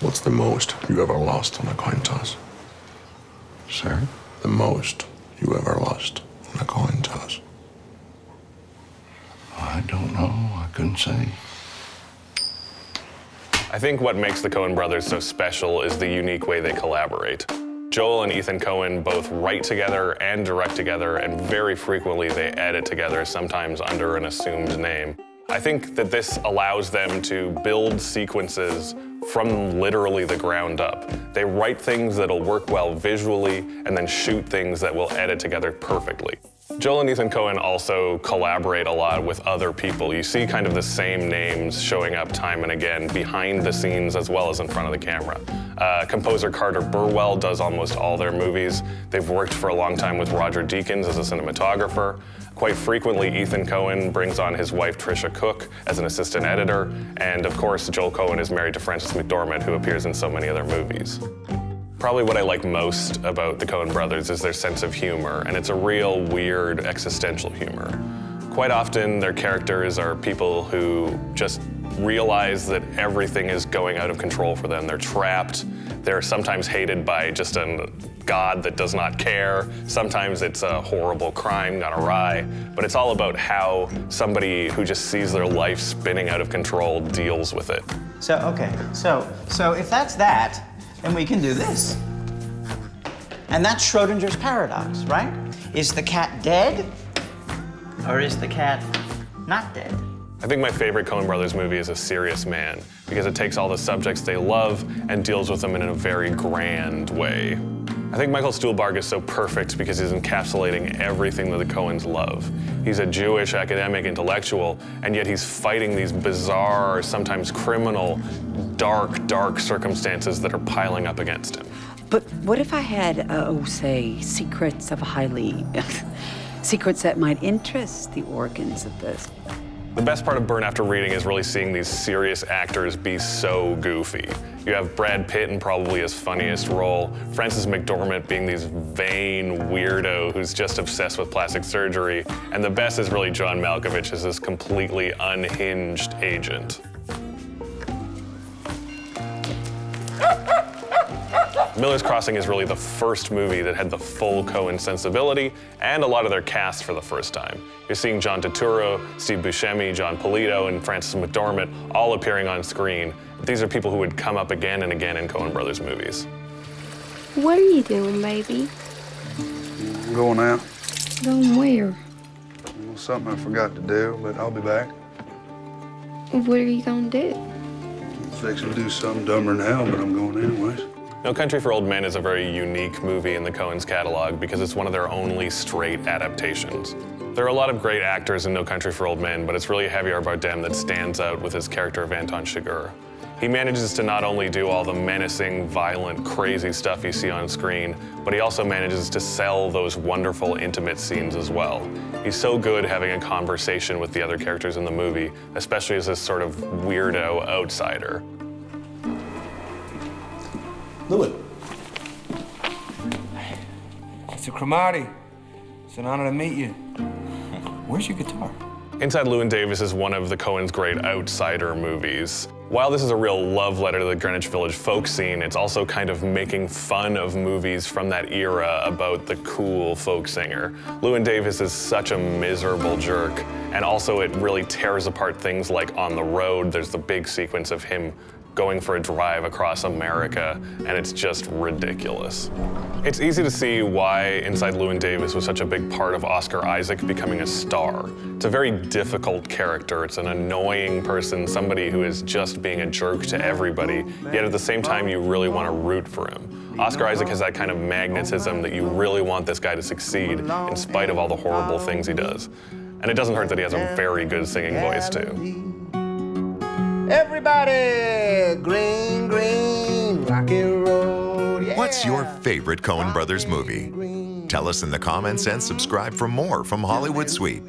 What's the most you ever lost on a coin toss? Sir? The most you ever lost on a coin toss? I don't know. I couldn't say. I think what makes the Coen Brothers so special is the unique way they collaborate. Joel and Ethan Coen both write together and direct together, and very frequently they edit together, sometimes under an assumed name. I think that this allows them to build sequences from literally the ground up. They write things that'll work well visually and then shoot things that will edit together perfectly. Joel and Ethan Coen also collaborate a lot with other people. You see kind of the same names showing up time and again behind the scenes as well as in front of the camera. Composer Carter Burwell does almost all their movies. They've worked for a long time with Roger Deakins as a cinematographer. Quite frequently, Ethan Coen brings on his wife Tricia Cook as an assistant editor. And of course, Joel Coen is married to Frances McDormand, who appears in so many other movies. Probably what I like most about the Coen Brothers is their sense of humor, and it's a real weird existential humor. Quite often, their characters are people who just realize that everything is going out of control for them. They're trapped. They're sometimes hated by just a God that does not care. Sometimes it's a horrible crime gone awry. But it's all about how somebody who just sees their life spinning out of control deals with it. So, okay, so if that's that, then we can do this. And that's Schrodinger's paradox, right? Is the cat dead, or is the cat not dead? I think my favorite Coen Brothers movie is A Serious Man, because it takes all the subjects they love and deals with them in a very grand way. I think Michael Stuhlbarg is so perfect because he's encapsulating everything that the Coens love. He's a Jewish academic intellectual, and yet he's fighting these bizarre, sometimes criminal, dark circumstances that are piling up against him. But what if I had, say, secrets of a highly... secrets that might interest the organs of this? The best part of Burn After Reading is really seeing these serious actors be so goofy. You have Brad Pitt in probably his funniest role, Frances McDormand being this vain weirdo who's just obsessed with plastic surgery, and the best is really John Malkovich as this completely unhinged agent. Miller's Crossing is really the first movie that had the full Coen sensibility and a lot of their cast for the first time. You're seeing John Turturro, Steve Buscemi, John Polito, and Frances McDormand all appearing on screen. These are people who would come up again and again in Coen Brothers movies. What are you doing, baby? I'm going out. Going where? Well, something I forgot to do, but I'll be back. What are you gonna do? I'm fixing to do something dumber than hell, but I'm going anyways. No Country for Old Men is a very unique movie in the Coens' catalog because it's one of their only straight adaptations. There are a lot of great actors in No Country for Old Men, but it's really Javier Bardem that stands out with his character of Anton Chigurh. He manages to not only do all the menacing, violent, crazy stuff you see on screen, but he also manages to sell those wonderful, intimate scenes as well. He's so good having a conversation with the other characters in the movie, especially as this sort of weirdo outsider. Llewyn. Mr. Cromartie, it's an honor to meet you. Where's your guitar? Inside Llewyn Davis is one of the Coens' great outsider movies. While this is a real love letter to the Greenwich Village folk scene, it's also kind of making fun of movies from that era about the cool folk singer. Llewyn Davis is such a miserable jerk, and also it really tears apart things like On the Road. There's the big sequence of him going for a drive across America, and it's just ridiculous. It's easy to see why Inside Llewyn Davis was such a big part of Oscar Isaac becoming a star. It's a very difficult character. It's an annoying person, somebody who is just being a jerk to everybody, yet at the same time you really want to root for him. Oscar Isaac has that kind of magnetism that you really want this guy to succeed in spite of all the horrible things he does. And it doesn't hurt that he has a very good singing voice too. Everybody, green, green, rock and roll, yeah. What's your favorite Coen Brothers movie? Tell us in the comments and subscribe for more from Hollywood Suite.